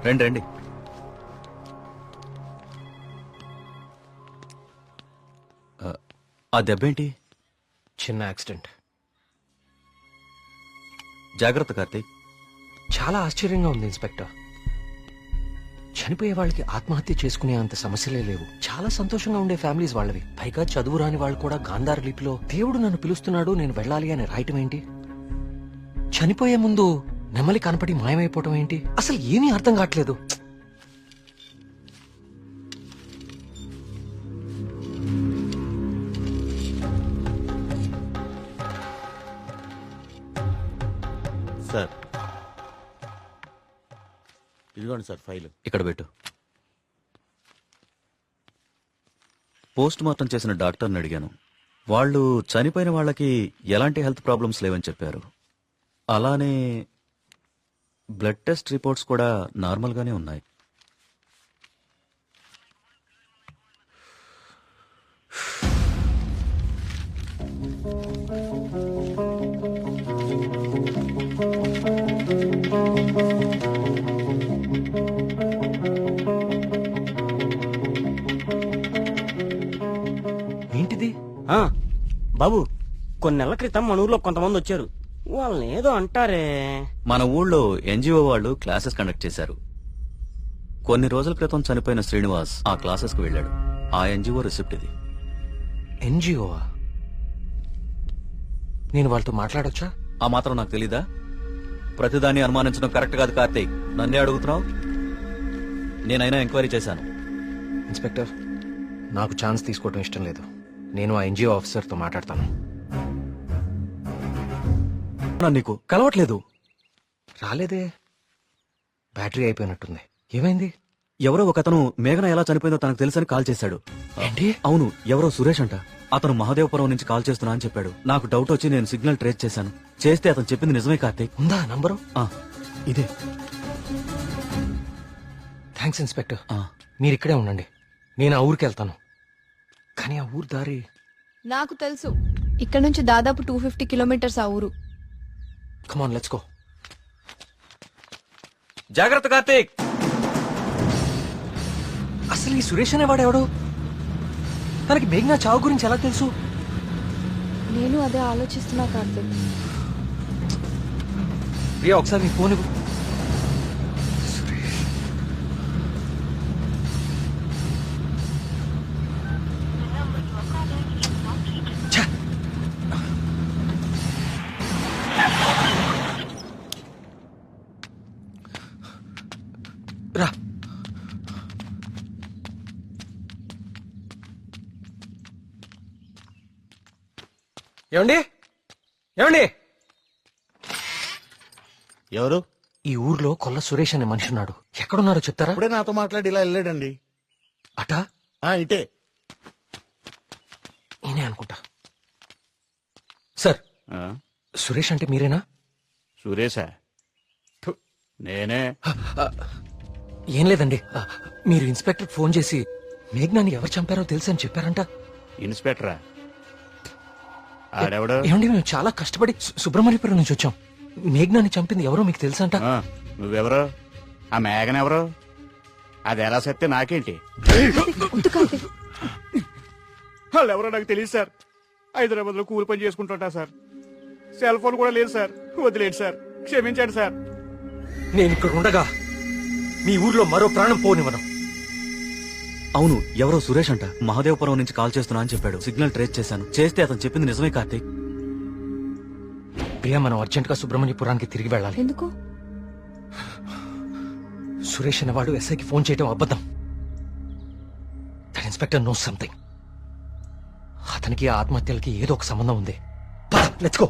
రండి రండి. ఆ దెబ్బేంటి? చిన్న యాక్సిడెంట్. జాగ్రత్త కార్తీక్. చాలా ఆశ్చర్యంగా ఉంది ఇన్స్పెక్టర్. చనిపోయే వాళ్ళకి ఆత్మహత్య చేసుకునే అంత సమస్యలే లేవు. చాలా సంతోషంగా ఉండే ఫ్యామిలీస్ వాళ్ళవి. పైగా చదువు రాని వాళ్ళు కూడా గాంధార లిపిలో దేవుడు నన్ను పిలుస్తున్నాడు నేను వెళ్ళాలి అని రాయటం ఏంటి? చనిపోయే ముందు నెమలి కనపడి మాయమైపోవటం ఏంటి? అసలు ఏమీ అర్థం కావట్లేదు. సార్ ఇదిగోండి సార్ ఫైల్. ఇక్కడ పెట్టు. పోస్ట్ మార్టం చేసిన డాక్టర్ని అడిగాను. వాళ్ళు చనిపోయిన వాళ్ళకి ఎలాంటి హెల్త్ ప్రాబ్లమ్స్ లేవని చెప్పారు. అలానే బ్లడ్ టెస్ట్ రిపోర్ట్స్ కూడా నార్మల్గానే ఉన్నాయి. ఏంటిది? బాబు, కొన్ని నెలల క్రితం మన ఊర్లో కొంతమంది వచ్చారు. వాళ్ళని ఏదో అంటారే. మన ఊళ్ళో ఎన్జిఓ వాళ్ళు క్లాసెస్ కండక్ట్ చేశారు. కొన్ని రోజుల క్రితం చనిపోయిన శ్రీనివాస్ ఆ క్లాసెస్ కు వెళ్ళాడు. ఆ ఎన్జిఓ రిసిప్ట్ ఇది. ఎన్జిఓవా? నేను వాళ్ళతో మాట్లాడొచ్చా? ఆ మాత్రం నాకు తెలీదా? ప్రతిదాన్ని అనుమానించడం కరెక్ట్ కాదు కార్తీక్. నన్నే అడుగుతున్నావు. నేనైనా ఎంక్వైరీ చేశాను. ఇన్స్పెక్టర్, నాకు ఛాన్స్ తీసుకోవడం ఇష్టం లేదు. నేను ఆ ఎన్జిఓ ఆఫీసర్తో మాట్లాడతాను. నీకు కలవట్లేదు. రాలేదే. బ్యాటరీ అయిపోయినట్టుంది. ఏమైంది? ఎవరో ఒకతను మేఘన ఎలా చనిపోయిందో తనకు తెలుసని కాల్ చేశాడు. ఏంటి? అవును, ఎవరో సురేష్ అంట. అతను మహదేవపురం నుంచి కాల్ చేస్తున్నా అని చెప్పాడు. నాకు డౌట్ వచ్చి నేను సిగ్నల్ ట్రేస్ చేశాను. చేస్తే అతను చెప్పింది నిజమే కార్తీక్. ఉందా నంబరు? ఇదే. Thanks inspector. మీరు ఇక్కడే ఉండండి, నేను ఆ ఊరికి వెళ్తాను. కానీ ఆ ఊరు దారి నాకు తెలుసు. ఇక్కడ నుంచి దాదాపు 250 కిలోమీటర్స్ ఆ ఊరు. Come on let's go. జాగ్రత్త కార్తీక్. అసలు ఈ సురేష్ అనేవాడు ఎవడు? తనకి మేఘనా చావు గురించి ఎలా తెలుసు? నేను అదే ఆలోచిస్తున్నా కార్తీక్. ప్రియా, ఒకసారి నీ ఫోన్ ఇవ్వు. సురేష్. ఛ! రా. ఏమండి? ఏమండి? ఎవరు? ఈ ఊర్లో కొల్ల సురేష్ అనే మనిషి ఉన్నాడు. ఎక్కడున్నాడో చెప్తారా? ఇప్పుడే నాతో మాట్లాడి ఇలా వెళ్ళాడండి. అటా? ఇటే. నేనే అనుకుంటా. సార్, సురేష్ అంటే మీరేనా? సురేశా? నేనే. ఏం లేదండి, మీరు ఇన్స్పెక్టర్ ఫోన్ చేసి మేఘ్నాని ఎవరు చంపారో తెలుసు అని చెప్పారంట. ఇన్స్పెక్టరా? ఆడెవడు? ఏమండి, మేము చాలా కష్టపడి సుబ్రహ్మణ్యపురం నుంచి వచ్చాం. మేఘ్నాని చంపింది ఎవరో మీకు తెలుసంట. నువ్వెవరు? ఆ మేఘన ఎవరు? అది ఎలా సత్తే నాకేంటి? వాళ్ళు ఎవరో నాకు తెలియదు సార్. హైదరాబాద్ లో కూలి పని చేసుకుంటుంటా సార్. సెల్ ఫోన్ కూడా లేదు సార్. వదిలేండి సార్, క్షమించండి సార్. నేను ఇక్కడ ఉండగా మీ ఊర్లో మరో ప్రాణం పోనివ్వను. అవును, ఎవరో సురేష్ అంట. మహదేవపురం నుంచి కాల్ చేస్తున్నా అని చెప్పాడు. సిగ్నల్ ట్రేస్ చేశాను. చేస్తే అతను చెప్పింది నిజమే కార్తీక్. ప్రియా, మనం అర్జెంట్ గా సుబ్రహ్మణ్యపురానికి తిరిగి వెళ్ళాలి. ఎందుకు? సురేష్ అనేవాడు ఎస్ఐకి ఫోన్ చేయడం అబద్ధం. That inspector knows something. అతనికి ఆ ఆత్మహత్యలకి ఏదో ఒక సంబంధం ఉంది. Let's go.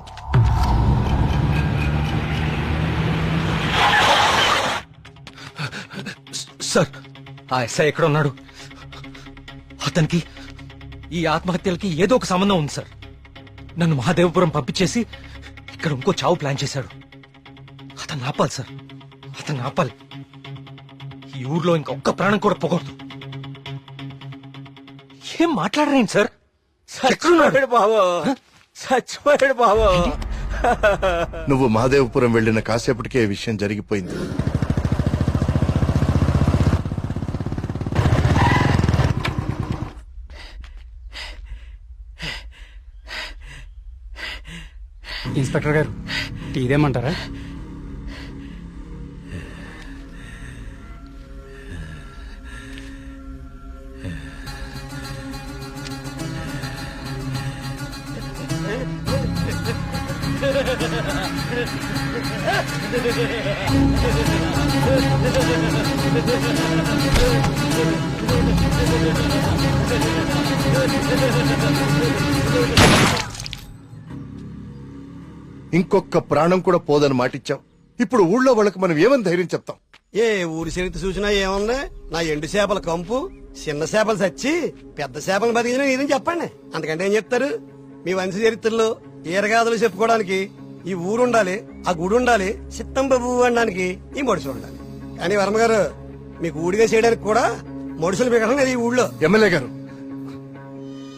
సార్, ఆ ఎస్ఐ ఎక్కడ ఉన్నాడు? అతనికి ఈ ఆత్మహత్యలకి ఏదో ఒక సంబంధం ఉంది సార్. నన్ను మహాదేవపురం పంపించేసి ఇక్కడ ఇంకో చావు ప్లాన్ చేశాడు. అతను ఆపాలి సార్, అతను ఆపాలి. ఈ ఊర్లో ఇంకొక్క ప్రాణం కూడా పోకూడదు. ఏం మాట్లాడరేంటి సార్? చచ్చిపోయాడు బాబు, చచ్చిపోయాడు బాబు. నువ్వు మహదేవపురం వెళ్లిన కాసేపటికే ఈ విషయం జరిగిపోయింది. ఇన్స్పెక్టర్ గారు టీ ఇదేమంటారా? ఇంకొక ప్రాణం కూడా పోదని మాటిచ్చాం. ఇప్పుడు ఊళ్ళో వాళ్ళకి మనం ఏమని ధైర్యం చెప్తాం? ఏ ఊరి చరిత్ర చూసినా ఏముంది? నా ఎండు చేపల కంపు, చిన్న చేపలు చచ్చి పెద్ద చేపలు బతికిన ఇదని చెప్పండి. అంతకంటే ఏం చెప్తారు? మీ వంశ చరిత్రలో ఈరగాథలు చెప్పుకోవడానికి ఈ ఊరు ఉండాలి, ఆ గుడి ఉండాలి, చిత్తం బాబు అనడానికి ఈ మనుషులు ఉండాలి. కానీ వర్మ గారు, మీకు ఊడిగా చేయడానికి కూడా మనుషులు మిగడం లేదు ఈ ఊళ్ళో. ఎమ్మెల్యే గారు,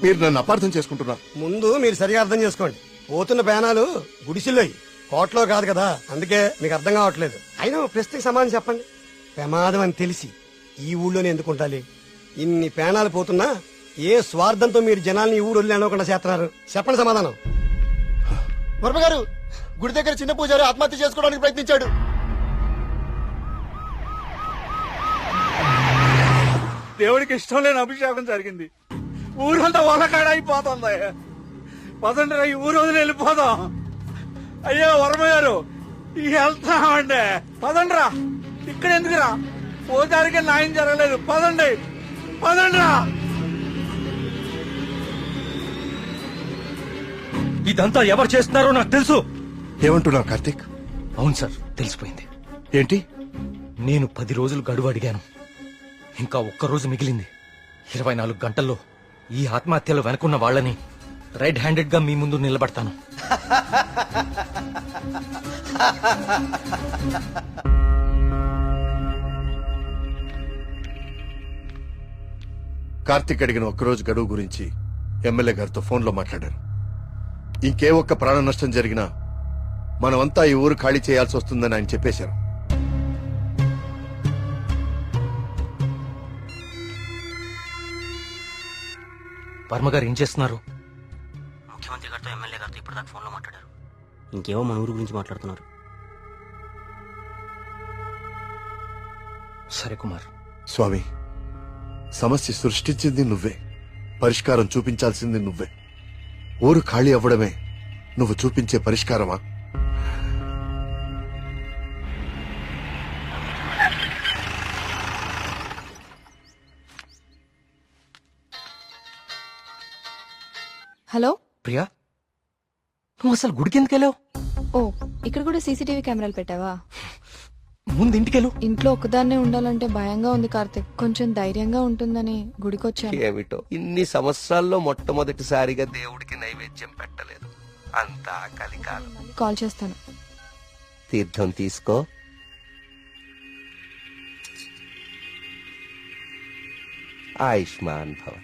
మీరు నన్ను అపార్థం చేసుకుంటున్నారు. ముందు మీరు సరిగా అర్థం చేసుకోండి. పోతున్న పేనాలు గుడిసెల్లోయి, కోట్లో కాదు కదా. అందుకే మీకు అర్థం కావట్లేదు. అయినా ఓ ప్రశ్నకి సమాధానం చెప్పండి. ప్రమాదం అని తెలిసి ఈ ఊళ్ళోనే ఎందుకు ఉండాలి? ఇన్ని పేనాలు పోతున్నా ఏ స్వార్థంతో మీరు జనాల్ని ఈ ఊరు వదిలి అనుకోకుండా చేస్తున్నారు? చెప్పండి సమాధానం. వర్మ గారు, గుడి దగ్గర చిన్న పూజారి ఆత్మహత్య చేసుకోవడానికి ప్రయత్నించాడు. దేవుడికి ఇష్టం లేని అభిషేకం జరిగింది. ఊరంతా వలకాడ అయిపోతుంది. పదండ్రా, ఈ ఊరు వదిలి వెళ్ళిపోదాం. అయ్యో వర్మ గారు, వెళ్తామండి. పదండ్రా, ఇక్కడ ఎందుకురా? పూజారికి న్యాయం జరగలేదు. పదండి, పదండ్రా. ఇదంతా ఎవరు చేస్తున్నారో నాకు తెలుసు. ఏమంటున్నావు కార్తీక్? అవును సార్, తెలిసిపోయింది. ఏంటి? నేను 10 రోజులు గడువు అడిగాను. ఇంకా ఒక్కరోజు మిగిలింది. 24 గంటల్లో ఈ ఆత్మహత్యలు వెనుకున్న వాళ్ళని రెడ్ హ్యాండెడ్ గా మీ ముందు నిలబడతాను. కార్తీక్ అడిగిన ఒక్కరోజు గడువు గురించి ఎమ్మెల్యే గారితో ఫోన్లో మాట్లాడారు. ఇంకే ఒక్క ప్రాణ నష్టం జరిగినా మనమంతా ఈ ఊరు ఖాళీ చేయాల్సి వస్తుందని ఆయన చెప్పేశారు. వర్మ గారు ఏం చేస్తున్నారు? ముఖ్యమంత్రి గారితో ఎమ్మెల్యే గారితో ఇప్పటిదాకా ఫోన్లో మాట్లాడారు. ఇంకేమో మన ఊరు గురించి మాట్లాడుతున్నారు. సరే కుమార్. స్వామి, సమస్య సృష్టించింది నువ్వే, పరిష్కారం చూపించాల్సింది నువ్వే. ఊరు ఖాళీ అవ్వడమే నువ్వు చూపించే పరిష్కారమా? హలో. ప్రియా, నువ్వు అసలు గుడికి ఎందుకు వెళ్ళావు? ఓ, ఇక్కడ కూడా సీసీటీవీ కెమెరాలు పెట్టావా? ముందు ఇంటికెళ్ళు. ఇంట్లో ఒక్కదాన్నే ఉండాలంటే భయంగా ఉంది కార్తిక్. కొంచెం ధైర్యంగా ఉంటుందని గుడికొచ్చాను. ఏమిటో ఇన్ని సంవత్సరాల్లో మొట్టమొదటిసారిగా దేవుడికి నైవేద్యం పెట్టలేదు. అంతా కలికాలం. కాల్ చేస్తాను. తీర్థం తీసుకో. ఆయుష్మాన్ భవ.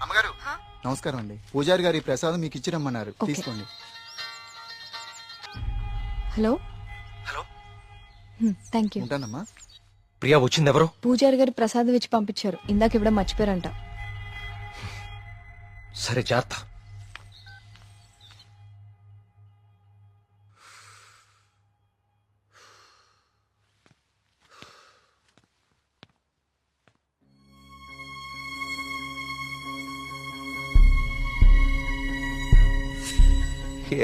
అమ్మగారు నమస్కారం అండి. పూజారి గారి ప్రసాదం మీకు ఇచ్చిరమ్మన్నారు, ఓకే. తీసుకోండి. హలో. హలో. Thank you. ఉంటానమ్మా. ప్రియా వచ్చింది ఎవరు? పూజారి గారు ప్రసాదం ఇచ్చి పంపించారు. ఇందాక ఇవ్వడం మర్చిపోయారంట. సరే, జాగ్రత్త.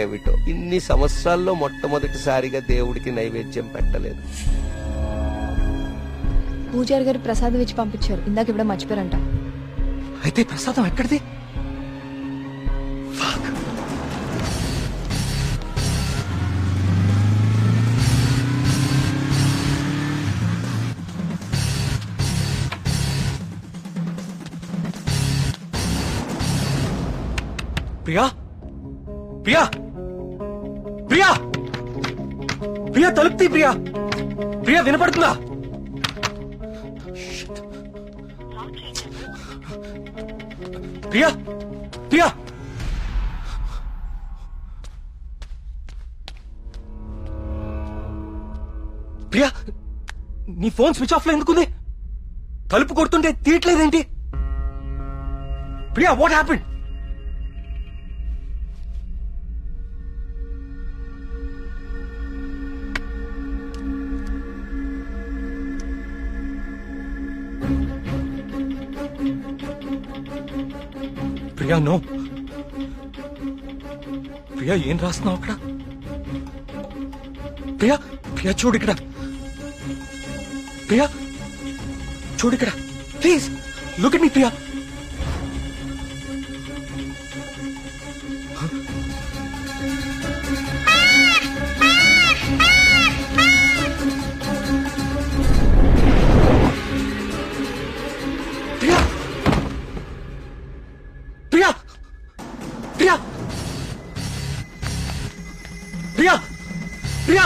ఏమిటో ఇన్ని సంవత్సరాల్లో మొట్టమొదటిసారిగా దేవుడికి నైవేద్యం పెట్టలేదు. పూజారి గారు ప్రసాదం ఇచ్చి పంపించారు. ఇందాక ఇవ్వడం మర్చిపోయారంట. అయితే ప్రసాదం ఎక్కడిది? ప్రియా, ప్రియా, ప్రియా, ప్రియా, తలుపుతీ. ప్రియా, ప్రియా, వినపడుతుందా? ప్రియా, ప్రియా, ప్రియా, నీ ఫోన్ స్విచ్ ఆఫ్ లో ఎందుకుంది? తలుపు కొడుతుంటే తీయట్లేదేంటి? Priya, what happened? Priya no. Priya ఏం రాస్తున్నావు అక్కడ? ప్రియా ప్రియా చూడు ఇక్కడ. ప్రియా చూడు ఇక్కడ. Please look at me Priya. Priya Priya Priya Priya Priya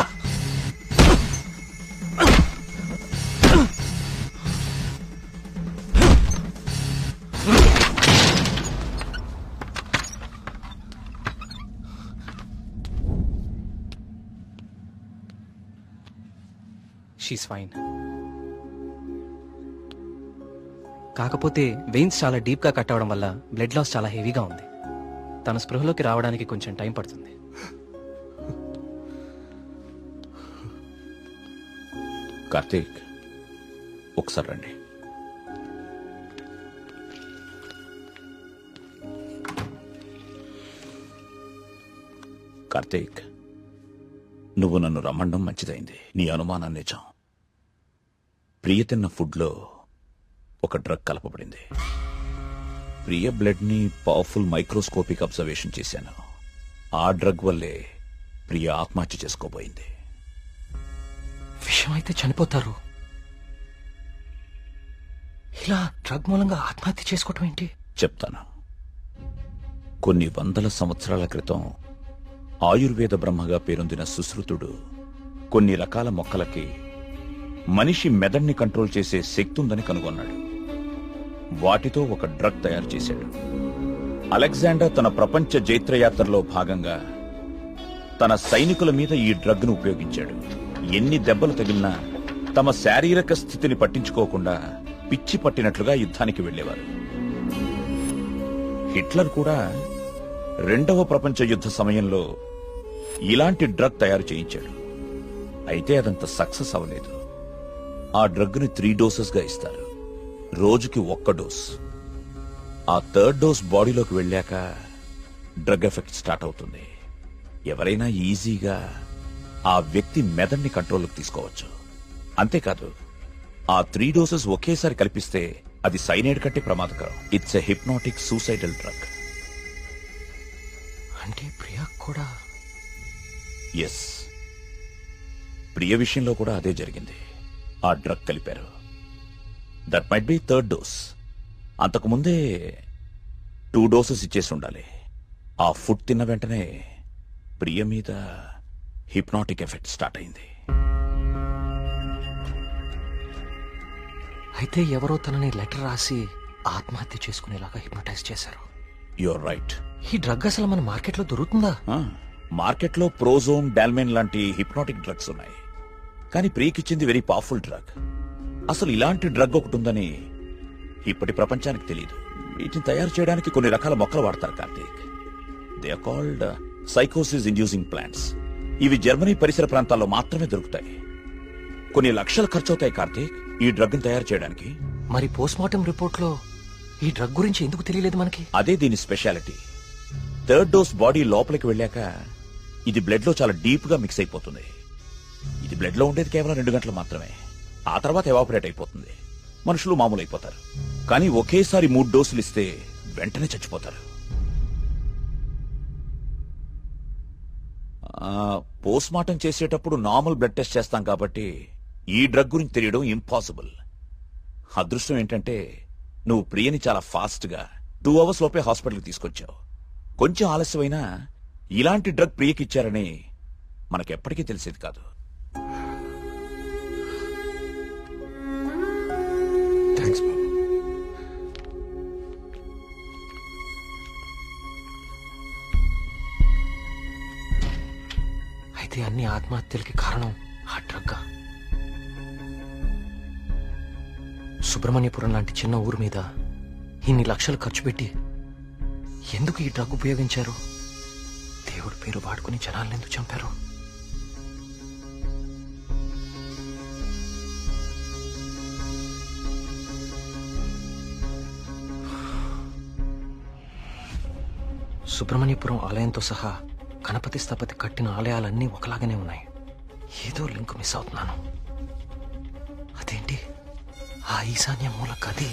she's fine. కాకపోతే వెయిన్స్ చాలా డీప్ గా కట్ అవడం వల్ల బ్లడ్ లాస్ చాలా హెవీగా ఉంది. తన స్పృహలోకి రావడానికి కొంచెం టైం పడుతుంది. కార్తీక్ ఒకసారి రండి. కార్తీక్, నువ్వు నన్ను రమ్మండం మంచిదైంది. నీ అనుమానం నిజం. ప్రియ తిన్న ఫుడ్లో ఒక డ్రగ్ కలపబడింది. ప్రియ బ్లడ్ ని పవర్ఫుల్ మైక్రోస్కోపిక్ అబ్జర్వేషన్ చేశాను. ఆ డ్రగ్ వల్లే ప్రియ ఆత్మహత్య చేసుకోబోయింది. విషయం అయితే చనిపోతారు. ఇలా డ్రగ్ మూలంగా ఆత్మహత్య చేసుకోవటం ఏంటి? చెప్తాను. కొన్ని వందల సంవత్సరాల క్రితం ఆయుర్వేద బ్రహ్మగా పేరొందిన సుశ్రుతుడు కొన్ని రకాల మొక్కలకి మనిషి మెదడుని కంట్రోల్ చేసే శక్తి ఉందని కనుగొన్నాడు. వాటితో ఒక డ్రగ్ తయారు చేశాడు. అలెగ్జాండర్ తన ప్రపంచ జైత్రయాత్రలో భాగంగా తన సైనికుల మీద ఈ డ్రగ్ ను ఉపయోగించాడు. ఎన్ని దెబ్బలు తగిలినా తమ శారీరక స్థితిని పట్టించుకోకుండా పిచ్చి పట్టినట్లుగా యుద్ధానికి వెళ్లేవారు. హిట్లర్ కూడా రెండవ ప్రపంచ యుద్ధ సమయంలో ఇలాంటి డ్రగ్ తయారు చేయించాడు. అయితే అదంత సక్సెస్ అవ్వలేదు. ఆ డ్రగ్ ని 3 డోసెస్ గా ఇస్తారు. రోజుకి 1 డోస్. ఆ 3rd డోస్ బాడీలోకి వెళ్ళాక డ్రగ్ ఎఫెక్ట్ స్టార్ట్ అవుతుంది. ఎవరైనా ఈజీగా ఆ వ్యక్తి మెదడుని కంట్రోల్లోకి తీసుకోవచ్చు. అంతేకాదు, ఆ 3 డోసెస్ ఒకేసారి కల్పిస్తే అది సైనైడ్ కంటే ప్రమాదకరం. It's a hypnotic suicidal drug. అంటే ప్రియా కూడా? ఎస్, ప్రియ విషయంలో కూడా అదే జరిగింది. ఆ డ్రగ్ కలిపారు. That might be 3rd dose. అంతకుముందే 2 డోసెస్ ఇచ్చేసి ఉండాలి. ఆ ఫుడ్ తిన్న వెంటనే ప్రియ మీద హిప్నాటిక్ ఎఫెక్ట్ స్టార్ట్ అయింది. అయితే ఎవరో తనని లెటర్ రాసి ఆత్మహత్య చేసుకునేలాగా హిప్నటైజ్ చేశారు. You're right. ఈ డ్రగ్ అసలు మన మార్కెట్లో దొరుకుతుందా? మార్కెట్లో ప్రోజోన్, డాల్మెన్ లాంటి హిప్నాటిక్ డ్రగ్స్ ఉన్నాయి. కానీ ప్రియకిచ్చింది వెరీ పవర్ఫుల్ డ్రగ్. అసలు ఇలాంటి డ్రగ్ ఒకటి ఉందని ఇప్పటి ప్రపంచానికి తెలియదు. వీటిని తయారు చేయడానికి కొన్ని రకాల మొక్కలు వాడతారు కార్తీక్. దే ఆర్ కాల్డ్ సైకోసిస్ ఇండ్యూసింగ్ ప్లాంట్స్. ఇవి జర్మనీ పరిసర ప్రాంతాల్లో మాత్రమే దొరుకుతాయి. కొన్ని లక్షలు ఖర్చవుతాయి కార్తీక్ ఈ డ్రగ్ ని తయారు చేయడానికి. మరి పోస్ట్ మార్టం రిపోర్ట్ లో ఈ డ్రగ్ గురించి ఎందుకు తెలియలేదు మనకి? అదే దీని స్పెషాలిటీ. 3rd డోస్ బాడీ లోపలికి వెళ్ళాక ఇది బ్లడ్ లో చాలా డీప్ గా మిక్స్ అయిపోతుంది. ఇది బ్లడ్ లో ఉండేది కేవలం 2 గంటలు మాత్రమే. ఆ తర్వాత ఎవాపరేట్ అయిపోతుంది. మనుషులు మామూలు అయిపోతారు. కానీ ఒకేసారి 3 డోసులు ఇస్తే వెంటనే చచ్చిపోతారు. పోస్ట్ మార్టం చేసేటప్పుడు నార్మల్ బ్లడ్ టెస్ట్ చేస్తాం కాబట్టి ఈ డ్రగ్ గురించి తెలియడం ఇంపాసిబుల్. అదృష్టం ఏంటంటే నువ్వు ప్రియని చాలా ఫాస్ట్ గా 2 అవర్స్ లోపే హాస్పిటల్కి తీసుకొచ్చావు. కొంచెం ఆలస్యమైనా ఇలాంటి డ్రగ్ ప్రియకిచ్చారని మనకెప్పటికీ తెలిసేది కాదు. థ్యాంక్స్ బాబు. అయితే అన్ని ఆత్మహత్యలకి కారణం ఆ డ్రగ్. సుబ్రహ్మణ్యపురం లాంటి చిన్న ఊరు మీద ఇన్ని లక్షలు ఖర్చు పెట్టి ఎందుకు ఈ డ్రగ్ ఉపయోగించారు? దేవుడి పేరు వాడుకుని జనాలను ఎందుకు చంపారు? సుబ్రహ్మణ్యపురం ఆలయంతో సహా గణపతి స్థపతి కట్టిన ఆలయాలన్నీ ఒకలాగానే ఉన్నాయి. ఏదో లింక్ మిస్ అవుతున్నాను. అదేంటి ఆ ఈశాన్య మూల గది?